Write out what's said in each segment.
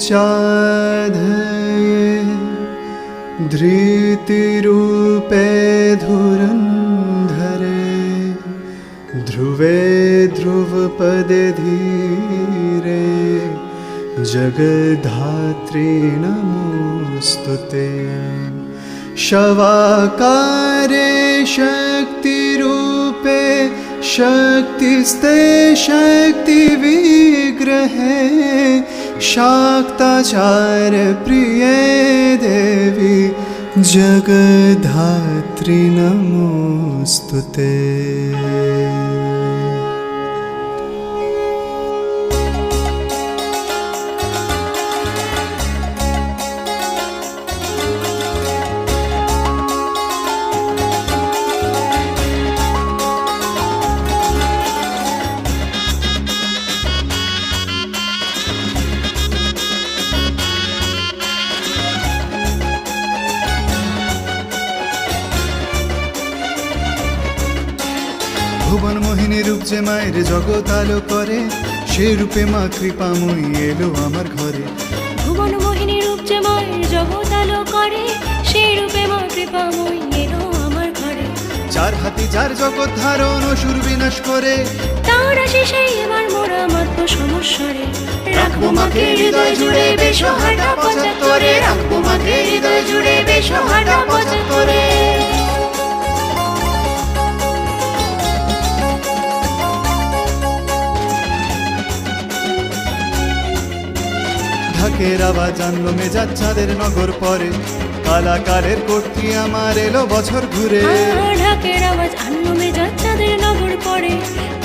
चाधये धृतिरूपे धुरन्धरे ध्रुवे ध्रुवपदे धीरे जगद्धात्री नमोस्तुते शवाकारे शक्तिरूपे शक्तिस्ते शक्तिविग्रहे शाक्ताचार प्रिये देवी जगद्धात्री नमोस्तुते। ভুবন মোহিনী রূপ যে মায়ের জগৎ আলো করে, সে রূপে মা কৃপাময়ী এলো আমার ঘরে। ভুবন মোহিনী রূপ যে মায়ের জগৎ আলো করে, সে রূপে মা কৃপাময়ী এলো আমার ঘরে। চার হাতি যার জগৎ ধারণ অসুর বিনাশ করে, তার আশিসে এবার মোরা মাত্র সমস্বরে। রাখবো মাকে হৃদয় জুড়ে বেশহাটা পঁচাত্তরে, রাখবো মাকে হৃদয় জুড়ে বেশহাটা পঁচাত্তরে। ঢাকের আওয়াজ জানলো মেজাজ চাঁদের নগর পরে, কালাকালের কর্তৃ আমার এলো বছর ঘুরে। ঢাকের আওয়াজ আনলো মেজাজ চাঁদের নগর পরে,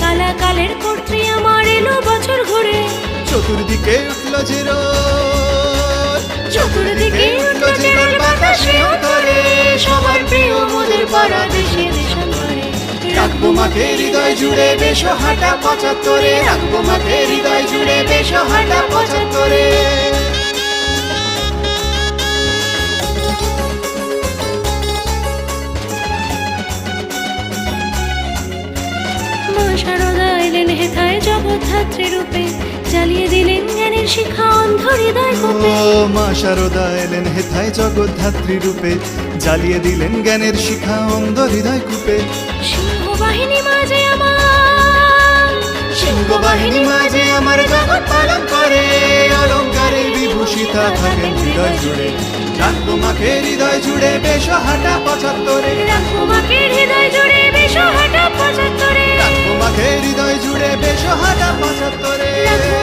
কালাকালের কর্তৃ আমার এলো বছর ঘুরে। চতুর্দিকে উঠলো জিরো, চতুর্দিকে উঠলো জিরোর বাতাসে অন্তরে, সবার প্রিয় মোদের পাড়া দেশে দেশান্তরে। রাখবো মাকে হৃদয় জুড়ে বেশহাটা পঁচাত্তরে, রাখবো মাকে হৃদয় জুড়ে বেশহাটা পঁচাত্তরে। মা শারদা এলেন হেথায় জগদ্ধাত্রী রূপে, জ্বালিয়ে দিলেন জ্ঞানের শিখা অন্ধ হৃদয় কূপে। মা শারদা এলেন হেথায় জগদ্ধাত্রী রূপে, জ্বালিয়ে দিলেন জ্ঞানের শিখা অন্ধ হৃদয় কূপে। সিংহবাহিনী মাঝে আমার, সিংহবাহিনী মাঝে আমার জগৎ পালন করে, অলঙ্কারে বিভূষিতা থাকেন হৃদয় জুড়ে। রাখবো মাকে হৃদয় জুড়ে বেশহাটা পঁচাত্তরে, রাখবো মাকে হৃদয় জুড়ে বেশহাটা পঁচাত্তরে, রাখবো মাকে হৃদয় জুড়ে বেশহাটা পঁচাত্তরে। রাখবো